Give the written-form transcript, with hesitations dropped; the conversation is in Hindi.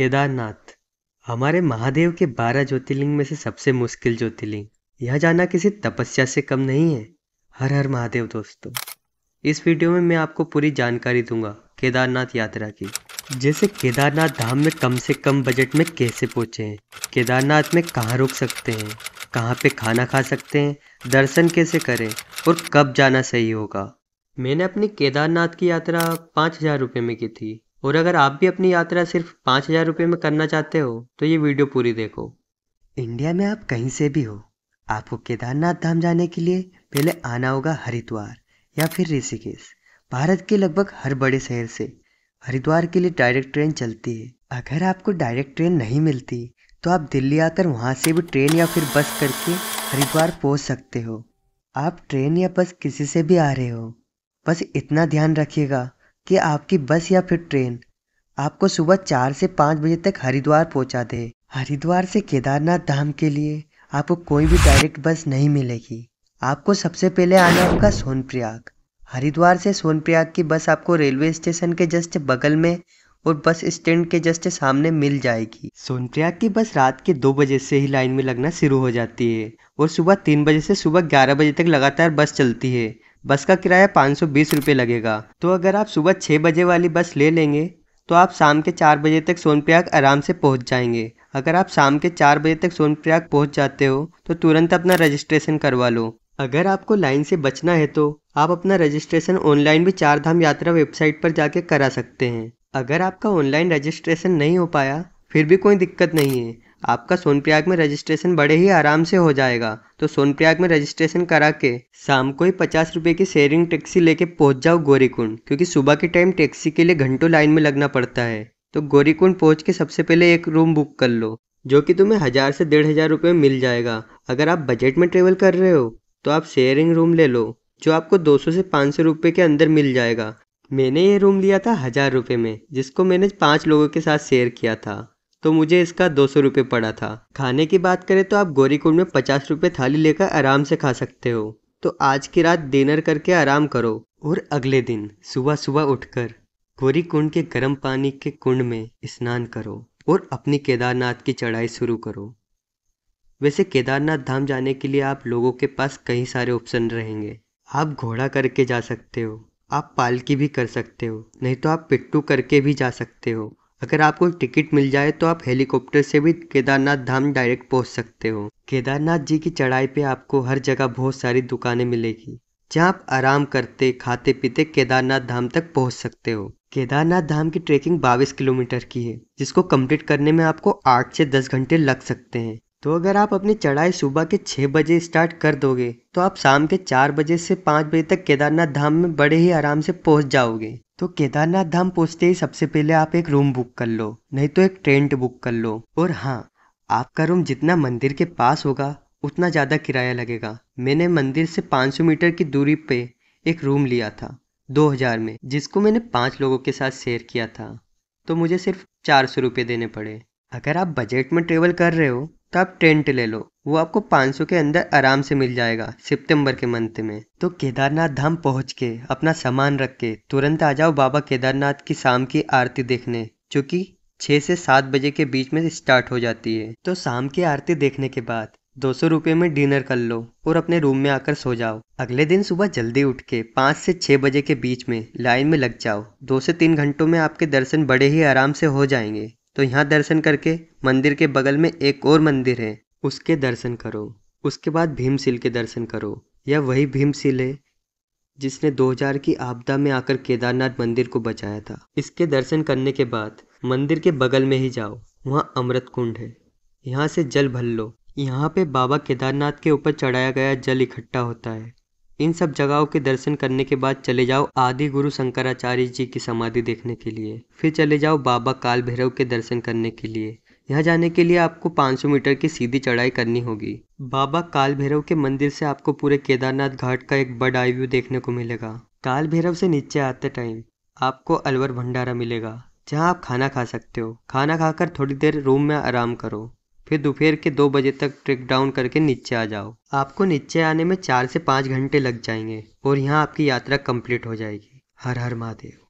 केदारनाथ हमारे महादेव के 12 ज्योतिर्लिंग में से सबसे मुश्किल ज्योतिर्लिंग। यह जाना किसी तपस्या से कम नहीं है। हर हर महादेव दोस्तों, इस वीडियो में मैं आपको पूरी जानकारी दूंगा केदारनाथ यात्रा की। जैसे केदारनाथ धाम में कम से कम बजट में कैसे पहुँचे हैं, केदारनाथ में कहाँ रुक सकते हैं, कहाँ पे खाना खा सकते हैं, दर्शन कैसे करें और कब जाना सही होगा। मैंने अपनी केदारनाथ की यात्रा 5,000 रुपये में की थी, और अगर आप भी अपनी यात्रा सिर्फ 5,000 रुपये में करना चाहते हो तो ये वीडियो पूरी देखो। इंडिया में आप कहीं से भी हो, आपको केदारनाथ धाम जाने के लिए पहले आना होगा हरिद्वार या फिर ऋषिकेश। भारत के लगभग हर बड़े शहर से हरिद्वार के लिए डायरेक्ट ट्रेन चलती है। अगर आपको डायरेक्ट ट्रेन नहीं मिलती तो आप दिल्ली आकर वहाँ से भी ट्रेन या फिर बस करके हरिद्वार पहुँच सकते हो। आप ट्रेन या बस किसी से भी आ रहे हो, बस इतना ध्यान रखिएगा कि आपकी बस या फिर ट्रेन आपको सुबह 4 से 5 बजे तक हरिद्वार पहुंचा दे। हरिद्वार से केदारनाथ धाम के लिए आपको कोई भी डायरेक्ट बस नहीं मिलेगी। आपको सबसे पहले आना होगा सोनप्रयाग। हरिद्वार से सोनप्रयाग की बस आपको रेलवे स्टेशन के जस्ट बगल में और बस स्टैंड के जस्ट सामने मिल जाएगी। सोनप्रयाग की बस रात के 2 बजे से ही लाइन में लगना शुरू हो जाती है और सुबह 3 बजे से सुबह 11 बजे तक लगातार बस चलती है। बस का किराया 520 रुपये लगेगा। तो अगर आप सुबह 6 बजे वाली बस ले लेंगे तो आप शाम के 4 बजे तक सोनप्रयाग आराम से पहुंच जाएंगे। अगर आप शाम के 4 बजे तक सोनप्रयाग पहुंच जाते हो तो तुरंत अपना रजिस्ट्रेशन करवा लो। अगर आपको लाइन से बचना है तो आप अपना रजिस्ट्रेशन ऑनलाइन भी चारधाम यात्रा वेबसाइट पर जाके करा सकते हैं। अगर आपका ऑनलाइन रजिस्ट्रेशन नहीं हो पाया फिर भी कोई दिक्कत नहीं है, आपका सोनप्रयाग में रजिस्ट्रेशन बड़े ही आराम से हो जाएगा। तो सोनप्रयाग में रजिस्ट्रेशन करा के शाम को ही 50 रुपये की शेयरिंग टैक्सी लेके पहुंच जाओ गौरीकुंड, क्योंकि सुबह के टाइम टैक्सी के लिए घंटों लाइन में लगना पड़ता है। तो गौरीकुंड पहुंच के सबसे पहले एक रूम बुक कर लो, जो कि तुम्हें 1000 से 1500 रुपये में मिल जाएगा। अगर आप बजट में ट्रेवल कर रहे हो तो आप शेयरिंग रूम ले लो, जो आपको 200 से 500 रुपये के अंदर मिल जाएगा। मैंने ये रूम लिया था 1000 रुपये में, जिसको मैंने 5 लोगों के साथ शेयर किया था, तो मुझे इसका 200 रुपये पड़ा था। खाने की बात करें तो आप गौरीकुंड में 50 रुपये थाली लेकर आराम से खा सकते हो। तो आज की रात डिनर करके आराम करो और अगले दिन सुबह सुबह उठकर गौरीकुंड के गर्म पानी के कुंड में स्नान करो और अपनी केदारनाथ की चढ़ाई शुरू करो। वैसे केदारनाथ धाम जाने के लिए आप लोगों के पास कई सारे ऑप्शन रहेंगे। आप घोड़ा करके जा सकते हो, आप पालकी भी कर सकते हो, नहीं तो आप पिट्ठू करके भी जा सकते हो। अगर आपको टिकट मिल जाए तो आप हेलीकॉप्टर से भी केदारनाथ धाम डायरेक्ट पहुंच सकते हो। केदारनाथ जी की चढ़ाई पे आपको हर जगह बहुत सारी दुकानें मिलेगी, जहां आप आराम करते खाते पीते केदारनाथ धाम तक पहुंच सकते हो। केदारनाथ धाम की ट्रैकिंग 22 किलोमीटर की है, जिसको कंप्लीट करने में आपको 8 से 10 घंटे लग सकते हैं। तो अगर आप अपनी चढ़ाई सुबह के 6 बजे स्टार्ट कर दोगे तो आप शाम के 4 बजे से 5 बजे तक केदारनाथ धाम में बड़े ही आराम से पहुंच जाओगे। तो केदारनाथ धाम पहुंचते ही सबसे पहले आप एक रूम बुक कर लो, नहीं तो एक टेंट बुक कर लो। और हाँ, आपका रूम जितना मंदिर के पास होगा उतना ज़्यादा किराया लगेगा। मैंने मंदिर से 500 मीटर की दूरी पे एक रूम लिया था 2000 में, जिसको मैंने 5 लोगों के साथ शेयर किया था, तो मुझे सिर्फ 400 रुपये देने पड़े। अगर आप बजट में ट्रेवल कर रहे हो तो आप टेंट ले लो, वो आपको 500 के अंदर आराम से मिल जाएगा सितंबर के मंथ में। तो केदारनाथ धाम पहुंच के अपना सामान रख के तुरंत आ जाओ बाबा केदारनाथ की शाम की आरती देखने, जो कि 6 से 7 बजे के बीच में स्टार्ट हो जाती है। तो शाम की आरती देखने के बाद 200 रुपये में डिनर कर लो और अपने रूम में आकर सो जाओ। अगले दिन सुबह जल्दी उठ के 5 से 6 बजे के बीच में लाइन में लग जाओ। 2 से 3 घंटों में आपके दर्शन बड़े ही आराम से हो जाएंगे। तो यहाँ दर्शन करके मंदिर के बगल में एक और मंदिर है, उसके दर्शन करो। उसके बाद भीमशिल के दर्शन करो। यह वही भीमशिल है जिसने 2000 की आपदा में आकर केदारनाथ मंदिर को बचाया था। इसके दर्शन करने के बाद मंदिर के बगल में ही जाओ, वहाँ अमृत कुंड है, यहाँ से जल भर लो। यहाँ पे बाबा केदारनाथ के ऊपर चढ़ाया गया जल इकट्ठा होता है। इन सब जगहों के दर्शन करने के बाद चले जाओ आदि गुरु शंकराचार्य जी की समाधि देखने के लिए। फिर चले जाओ बाबा काल भैरव के दर्शन करने के लिए। यहाँ जाने के लिए आपको 500 मीटर की सीधी चढ़ाई करनी होगी। बाबा काल भैरव के मंदिर से आपको पूरे केदारनाथ घाट का एक बर्ड आई व्यू देखने को मिलेगा। काल भैरव से नीचे आते टाइम आपको अलवर भंडारा मिलेगा, जहाँ आप खाना खा सकते हो। खाना खाकर थोड़ी देर रूम में आराम करो, फिर दोपहर के 2 बजे तक ट्रेक डाउन करके नीचे आ जाओ। आपको नीचे आने में 4 से 5 घंटे लग जाएंगे और यहाँ आपकी यात्रा कंप्लीट हो जाएगी। हर हर महादेव।